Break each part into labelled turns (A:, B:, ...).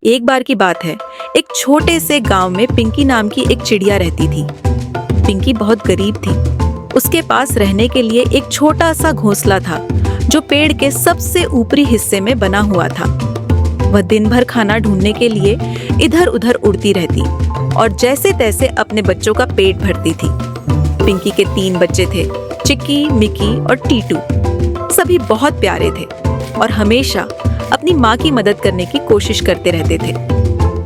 A: एक बार की बात है, एक छोटे से गांव में पिंकी नाम की एक चिड़िया रहती थी। पिंकी बहुत गरीब थी। उसके पास रहने के लिए एक छोटा सा घोंसला था जो पेड़ के सबसे ऊपरी हिस्से में बना हुआ था। वह दिन भर खाना ढूंढने के लिए इधर उधर उड़ती रहती और जैसे तैसे अपने बच्चों का पेट भरती थी। पिंकी के 3 बच्चे थे, चिक्की, मिकी और टीटू। सभी बहुत प्यारे थे और हमेशा अपनी माँ की मदद करने की कोशिश करते रहते थे।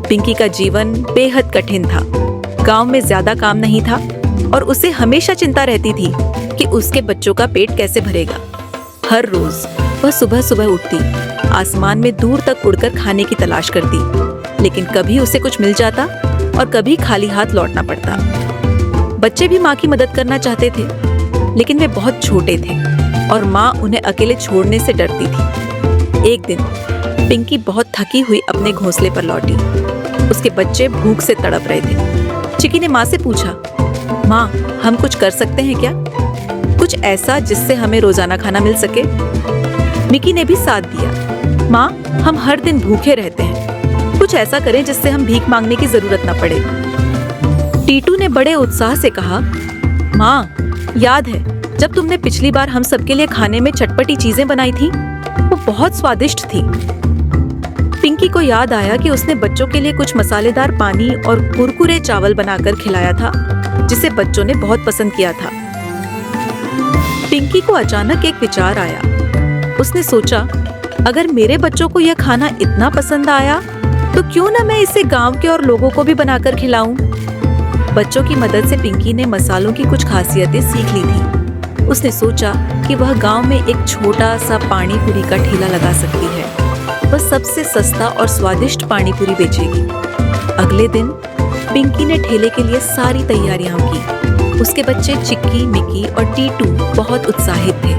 A: पिंकी का जीवन बेहद कठिन था। गांव में ज्यादा काम नहीं था और उसे हमेशा चिंता रहती थी कि उसके बच्चों का पेट कैसे भरेगा। हर रोज वह सुबह सुबह उठती, आसमान में दूर तक उड़कर खाने की तलाश करती, लेकिन कभी उसे कुछ मिल जाता और कभी खाली हाथ लौटना पड़ता। बच्चे भी माँ की मदद करना चाहते थे, लेकिन वे बहुत छोटे थे और माँ उन्हें अकेले छोड़ने से डरती थी। एक दिन पिंकी बहुत थकी हुई अपने घोंसले पर लौटी। उसके बच्चे भूख से तड़प रहे थे। चिक्की ने माँ से पूछा, माँ, हम कुछ कर सकते हैं क्या? कुछ ऐसा जिससे हमें रोजाना खाना मिल सके। मिकी ने भी साथ दिया। माँ, हम हर दिन भूखे रहते हैं, कुछ ऐसा करें जिससे हम भीख मांगने की जरूरत न पड़े। टीटू ने बड़े उत्साह से कहा, माँ, याद है जब तुमने पिछली बार हम सबके लिए खाने में चटपटी चीजें बनाई थी? वो बहुत स्वादिष्ट थी। पिंकी को याद आया कि उसने बच्चों के लिए कुछ मसालेदार पानी और कुरकुरे चावल बनाकर खिलाया था, जिसे बच्चों ने बहुत पसंद किया था। पिंकी को अचानक एक विचार आया। उसने सोचा, अगर मेरे बच्चों को यह खाना इतना पसंद आया तो क्यों न मैं इसे गांव के और लोगों को भी बनाकर खिलाऊं। बच्चों की मदद से पिंकी ने मसालों की कुछ खासियतें सीख ली थी। उसने सोचा कि वह गांव में एक छोटा सा पानी पूरी का ठेला लगा सकती है। वह सबसे सस्ता और स्वादिष्ट पानी पूरी बेचेगी। अगले दिन पिंकी ने ठेले के लिए सारी तैयारियां की। उसके बच्चे चिक्की, मिकी और टीटू बहुत उत्साहित थे।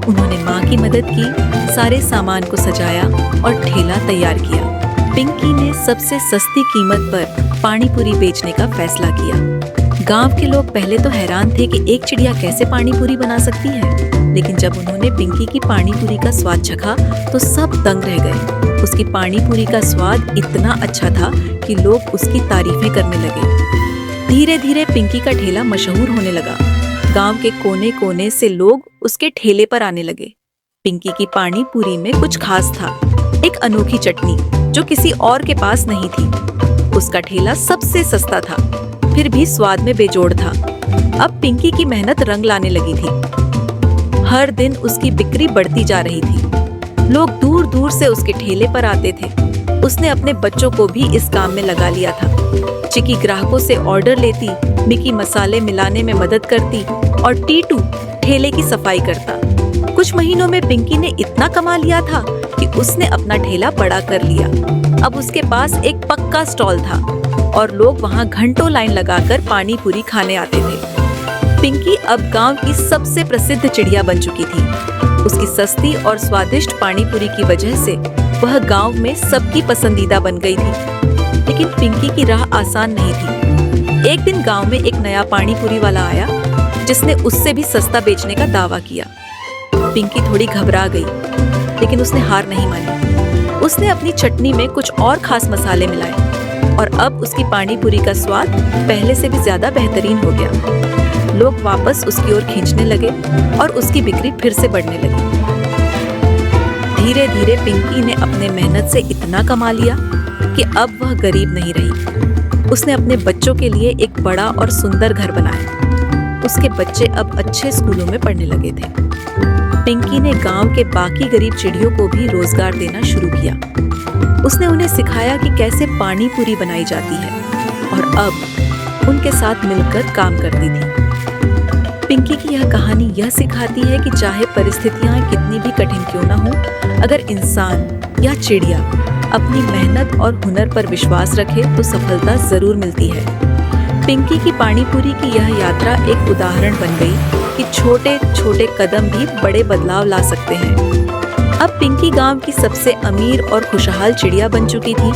A: उन्होंने माँ की मदद की, सारे सामान को सजाया और ठेला तैयार किया। पिंकी ने सबसे सस्ती कीमत पर पानी पूरी बेचने का फैसला किया। गांव के लोग पहले तो हैरान थे कि एक चिड़िया कैसे पानी पूरी बना सकती है, लेकिन जब उन्होंने पिंकी की पानी पूरी का स्वाद चखा तो सब दंग रह गए। उसकी पानी पूरी का स्वाद इतना अच्छा था कि लोग उसकी तारीफें करने लगे। धीरे धीरे पिंकी का ठेला मशहूर होने लगा। गांव के कोने कोने से लोग उसके ठेले पर आने लगे। पिंकी की पानी पूरी में कुछ खास था, एक अनोखी चटनी जो किसी और के पास नहीं थी। उसका ठेला सबसे सस्ता था, फिर भी स्वाद में बेजोड़ था। अब पिंकी की मेहनत रंग लाने लगी थी। हर दिन उसकी बिक्री बढ़ती जा रही थी। लोग दूर दूर से उसके ठेले पर आते थे। उसने अपने बच्चों को भी इस काम में लगा लिया था। चिक्की ग्राहकों से ऑर्डर लेती, मिकी मसाले मिलाने में मदद करती और टीटू ठेले की सफाई करता। कुछ महीनों में पिंकी ने इतना कमा लिया था कि उसने अपना ठेला बड़ा कर लिया। अब उसके पास एक पक्का स्टॉल था और लोग वहां घंटों लाइन लगाकर पानी पूरी खाने आते थे। पिंकी अब गांव की सबसे प्रसिद्ध चिड़िया बन चुकी थी। उसकी सस्ती और स्वादिष्ट पानी पूरी की वजह से वह गांव में सबकी पसंदीदा बन गई थी। लेकिन पिंकी की राह आसान नहीं थी। एक दिन गांव में एक नया पानी पूरी वाला आया जिसने उससे भी सस्ता बेचने का दावा किया। पिंकी थोड़ी घबरा गई, लेकिन उसने हार नहीं मानी। उसने अपनी चटनी में कुछ और खास मसाले मिलाए और अब उसकी पानी पूरी का स्वाद पहले से भी ज्यादा बेहतरीन हो गया। लोग वापस उसकी ओर खींचने लगे और उसकी बिक्री फिर से बढ़ने लगी। धीरे धीरे पिंकी ने अपने मेहनत से इतना कमा लिया कि अब वह गरीब नहीं रही। उसने अपने बच्चों के लिए एक बड़ा और सुंदर घर बनाया। उसके बच्चे अब अच्छे स्कूलों में पढ़ने लगे थे। पिंकी ने गांव के बाकी गरीब चिड़ियों को भी रोजगार देना शुरू किया। उसने उन्हें सिखाया कि कैसे पानी पूरी बनाई जाती है और अब उनके साथ मिलकर काम करती थी। पिंकी की यह कहानी यह सिखाती है कि चाहे परिस्थितियां कितनी भी कठिन क्यों न हो, अगर इंसान या चिड़िया अपनी मेहनत और हुनर पर विश्वास रखे तो सफलता जरूर मिलती है। पिंकी की पानी पूरी की यह यात्रा एक उदाहरण बन गई कि छोटे छोटे कदम भी बड़े बदलाव ला सकते हैं। अब पिंकी गांव की सबसे अमीर और खुशहाल चिड़िया बन चुकी थी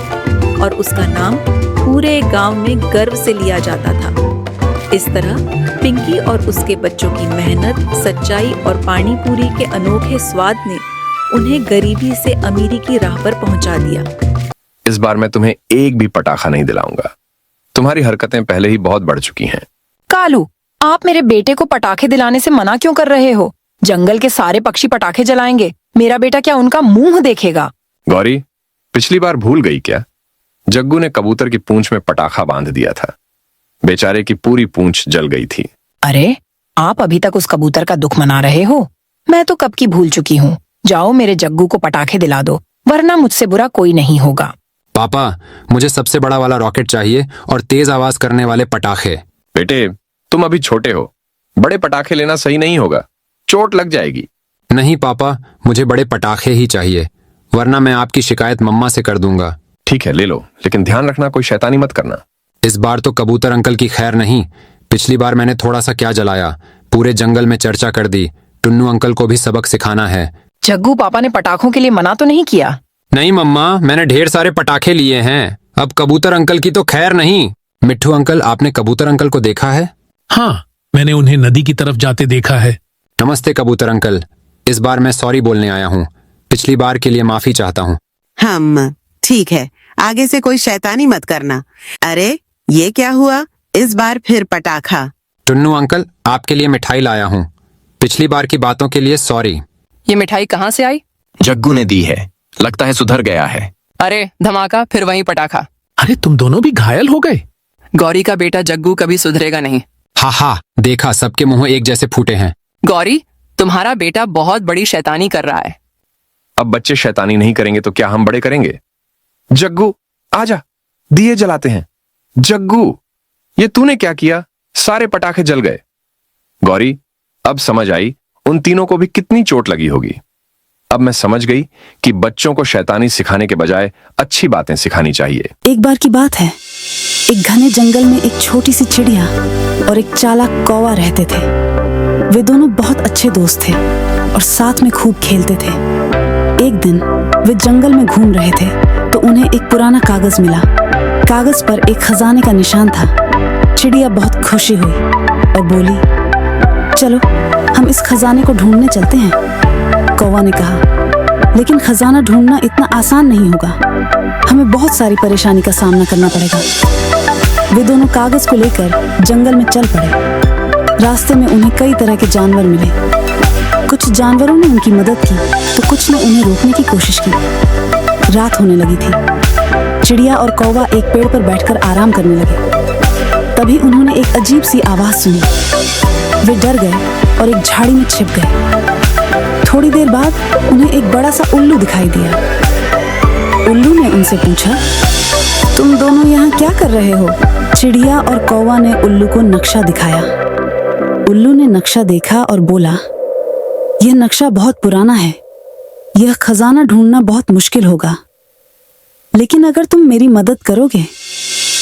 A: और उसका नाम पूरे गांव में गर्व से लिया जाता था। इस तरह पिंकी और उसके बच्चों की मेहनत, सच्चाई और पानी पूरी के अनोखे स्वाद ने उन्हें गरीबी से अमीरी की राह पर पहुंचा दिया।
B: इस बार मैं तुम्हें एक भी पटाखा नहीं दिलाऊंगा। तुम्हारी हरकतें पहले ही बहुत बढ़ चुकी हैं।
C: कालू, आप मेरे बेटे को पटाखे दिलाने से मना क्यों कर रहे हो? जंगल के सारे पक्षी पटाखे जलाएंगे, मेरा बेटा क्या उनका मुंह देखेगा?
B: गौरी, पिछली बार भूल गई क्या? जग्गू ने कबूतर की पूंछ में पटाखा बांध दिया था। बेचारे की पूरी पूंछ जल गई थी।
C: अरे, आप अभी तक उस कबूतर का दुख मना रहे हो? मैं तो कब की भूल चुकी हूँ। जाओ मेरे जग्गू को पटाखे दिला दो, वरना मुझसे बुरा कोई नहीं होगा।
D: पापा, मुझे सबसे बड़ा वाला रॉकेट चाहिए और तेज आवाज करने वाले पटाखे।
B: बेटे, तुम अभी छोटे हो, बड़े पटाखे लेना सही नहीं होगा, चोट लग जाएगी।
D: नहीं पापा, मुझे बड़े पटाखे ही चाहिए, वरना मैं आपकी शिकायत मम्मा से कर दूंगा।
B: ठीक है, ले लो, लेकिन ध्यान रखना कोई शैतानी मत करना।
D: इस बार तो कबूतर अंकल की खैर नहीं। पिछली बार मैंने थोड़ा सा क्या जलाया, पूरे जंगल में चर्चा कर दी। टुन्नू अंकल को भी सबक सिखाना है।
C: जग्गू पापा ने पटाखों के लिए मना तो नहीं किया?
D: नहीं मम्मा, मैंने ढेर सारे पटाखे लिए हैं। अब कबूतर अंकल की तो खैर नहीं। मिट्ठू अंकल, आपने कबूतर अंकल को देखा है?
E: हाँ, मैंने उन्हें नदी की तरफ जाते देखा है।
D: नमस्ते कबूतर अंकल, इस बार मैं सॉरी बोलने आया हूँ। पिछली बार के लिए माफी चाहता हूँ।
F: हम ठीक है, आगे से कोई शैतानी मत करना। अरे, ये क्या हुआ? इस बार फिर पटाखा।
D: टुन्नू अंकल, आपके लिए मिठाई लाया हूँ। पिछली बार की बातों के लिए सॉरी।
C: ये मिठाई कहाँ से आई?
G: जग्गू ने दी है, लगता है सुधर गया है।
C: अरे धमाका, फिर वहीं पटाखा।
E: अरे, तुम दोनों भी घायल हो गए।
C: गौरी का बेटा जग्गू कभी सुधरेगा नहीं।
D: हा हा, देखा, सबके मुंह एक जैसे फूटे हैं।
C: गौरी, तुम्हारा बेटा बहुत बड़ी शैतानी कर रहा है।
B: अब बच्चे शैतानी नहीं करेंगे तो क्या हम बड़े करेंगे? जग्गू, आजा, दिए जलाते हैं। जग्गू, ये तूने क्या किया? सारे पटाखे जल गए। गौरी, अब समझ आई उन तीनों को भी कितनी चोट लगी होगी। अब मैं समझ गई कि बच्चों को शैतानी सिखाने के बजाय अच्छी बातें सिखानी चाहिए।
H: एक बार की बात है, एक घने जंगल में एक छोटी सी चिड़िया और एक चालाक कौवा रहते थे। वे दोनों बहुत अच्छे दोस्त थे और साथ में खूब खेलते थे। एक दिन वे जंगल में घूम रहे थे तो उन्हें एक पुराना कागज मिला। कागज पर एक खजाने का निशान था। चिड़िया बहुत खुशी हुई और बोली, चलो हम इस खजाने को ढूंढने चलते हैं। कौवा ने कहा, लेकिन खजाना ढूंढना इतना आसान नहीं होगा, हमें बहुत सारी परेशानी का सामना करना पड़ेगा। वे दोनों कागज को लेकर जंगल में चल पड़े। रास्ते में उन्हें कई तरह के जानवर मिले। कुछ जानवरों ने उनकी मदद की तो कुछ ने उन्हें रोकने की कोशिश की। रात होने लगी थी। चिड़िया और कौवा एक पेड़ पर बैठकर आराम करने लगे। तभी उन्होंने एक अजीब सी आवाज सुनी। वे डर गए और एक झाड़ी में छिप गए। थोड़ी देर बाद उन्हें एक बड़ा सा उल्लू दिखाई दिया। उल्लू ने उनसे पूछा, तुम दोनों यहाँ क्या कर रहे हो? चिड़िया और कौवा ने उल्लू को नक्शा दिखाया। उल्लू ने नक्शा देखा और बोला, यह नक्शा बहुत पुराना है, यह खजाना ढूंढना बहुत मुश्किल होगा, लेकिन अगर तुम मेरी मदद करोगे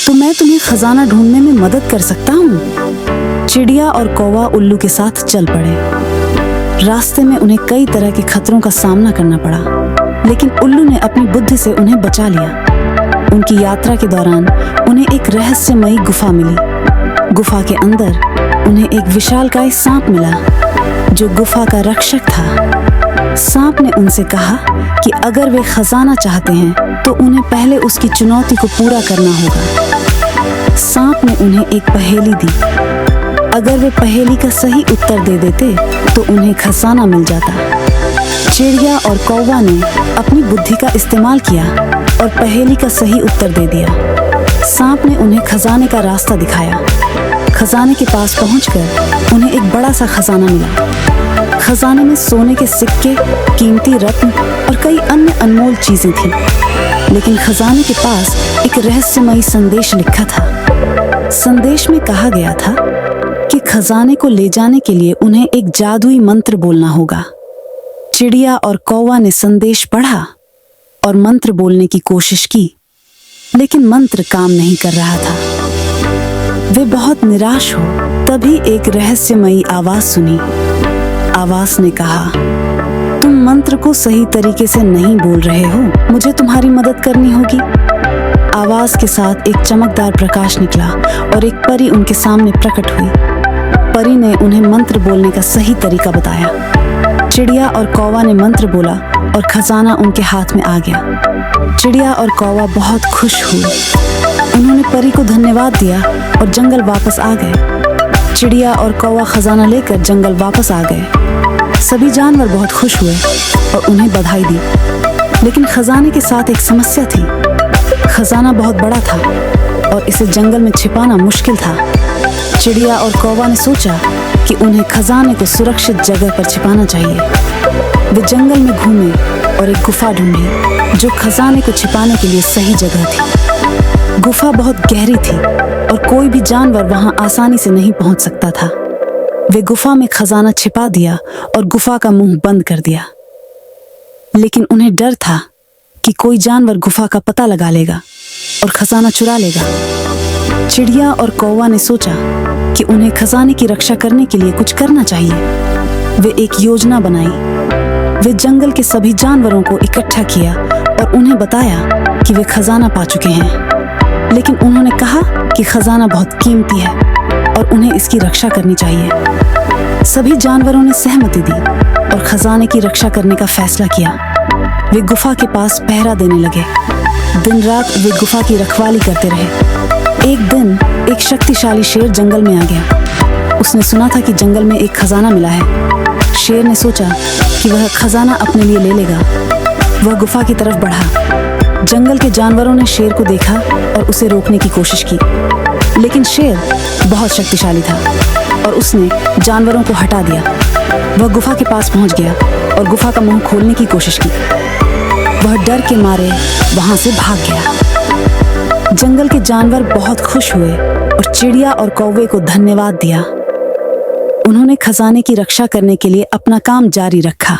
H: तो मैं तुम्हें खजाना ढूंढने में मदद कर सकता हूँ। चिड़िया और कौवा उल्लू के साथ चल पड़े। रास्ते में उन्हें कई तरह के खतरों का सामना करना पड़ा, लेकिन उल्लू ने अपनी बुद्धि से उन्हें बचा लिया। उनकी यात्रा के दौरान उन्हें एक रहस्यमयी गुफा मिली। गुफा के अंदर उन्हें एक विशालकाय सांप मिला जो गुफा का रक्षक था। सांप ने उनसे कहा कि अगर वे खजाना चाहते हैं तो उन्हें पहले उसकी चुनौती को पूरा करना होगा। सांप ने उन्हें एक पहेली दी। अगर वे पहेली का सही उत्तर दे देते तो उन्हें खजाना मिल जाता। चिड़िया और कौवा ने अपनी बुद्धि का इस्तेमाल किया और पहेली का सही उत्तर दे दिया। सांप ने उन्हें खजाने का रास्ता दिखाया। खजाने के पास पहुंचकर उन्हें एक बड़ा सा खजाना मिला। खजाने में सोने के सिक्के, कीमती रत्न और कई अन्य अनमोल चीजें थीं। लेकिन खजाने के पास एक रहस्यमयी संदेश लिखा था। संदेश में कहा गया था कि खजाने को ले जाने के लिए उन्हें एक जादुई मंत्र बोलना होगा। चिड़िया और कौवा ने संदेश पढ़ा और मंत्र बोलने की कोशिश की, लेकिन मंत्र काम नहीं कर रहा था। वे बहुत निराश हो तभी एक रहस्यमयी आवाज सुनी। आवाज ने कहा, तुम मंत्र को सही तरीके से नहीं बोल रहे हो, मुझे तुम्हारी मदद करनी होगी। आवाज के साथ एक चमकदार प्रकाश निकला और एक परी उनके सामने प्रकट हुई। परी ने उन्हें मंत्र बोलने का सही तरीका बताया। चिड़िया और कौवा ने मंत्र बोला और खजाना उनके हाथ में आ गया। चिड़िया और कौवा बहुत खुश हुए। उन्होंने परी को धन्यवाद दिया और जंगल वापस आ गए। चिड़िया और कौवा खजाना लेकर जंगल वापस आ गए। सभी जानवर बहुत खुश हुए और उन्हें बधाई दी। लेकिन खजाने के साथ एक समस्या थी। खजाना बहुत बड़ा था और इसे जंगल में छिपाना मुश्किल था। चिड़िया और कौवा ने सोचा कि उन्हें खजाने को सुरक्षित जगह पर छिपाना चाहिए। वे जंगल में घूमे और एक गुफा ढूंढी जो खजाने को छिपाने के लिए सही जगह थी। गुफा बहुत गहरी थी और कोई भी जानवर वहां आसानी से नहीं पहुंच सकता था। वे गुफा में खजाना छिपा दिया और गुफा का मुंह बंद कर दिया। लेकिन उन्हें डर था कि कोई जानवर गुफा का पता लगा लेगा और खजाना चुरा लेगा। चिड़िया और कौवा ने सोचा कि उन्हें खजाने की रक्षा करने के लिए कुछ करना चाहिए। वे एक योजना बनाई। वे जंगल के सभी जानवरों को इकट्ठा किया और उन्हें बताया कि वे खजाना पा चुके हैं। लेकिन उन्होंने कहा कि खजाना बहुत कीमती है और उन्हें इसकी रक्षा करनी चाहिए। सभी जानवरों ने सहमति दी और खजाने की रक्षा करने का फैसला किया। वे गुफा के पास पहरा देने लगे। दिन रात वे गुफा की रखवाली करते रहे। एक दिन एक शक्तिशाली शेर जंगल में आ गया। उसने सुना था कि जंगल में एक खजाना मिला है। शेर ने सोचा कि वह खजाना अपने लिए ले लेगा। वह गुफा की तरफ बढ़ा। जंगल के जानवरों ने शेर को देखा और उसे रोकने की कोशिश की। लेकिन शेर बहुत शक्तिशाली था और उसने जानवरों को हटा दिया। वह गुफा के पास पहुंच गया और गुफा का मुंह खोलने की कोशिश की। वह डर के मारे वहां से भाग गया। जंगल के जानवर बहुत खुश हुए और चिड़िया और कौवे को धन्यवाद दिया। उन्होंने खजाने की रक्षा करने के लिए अपना काम जारी रखा।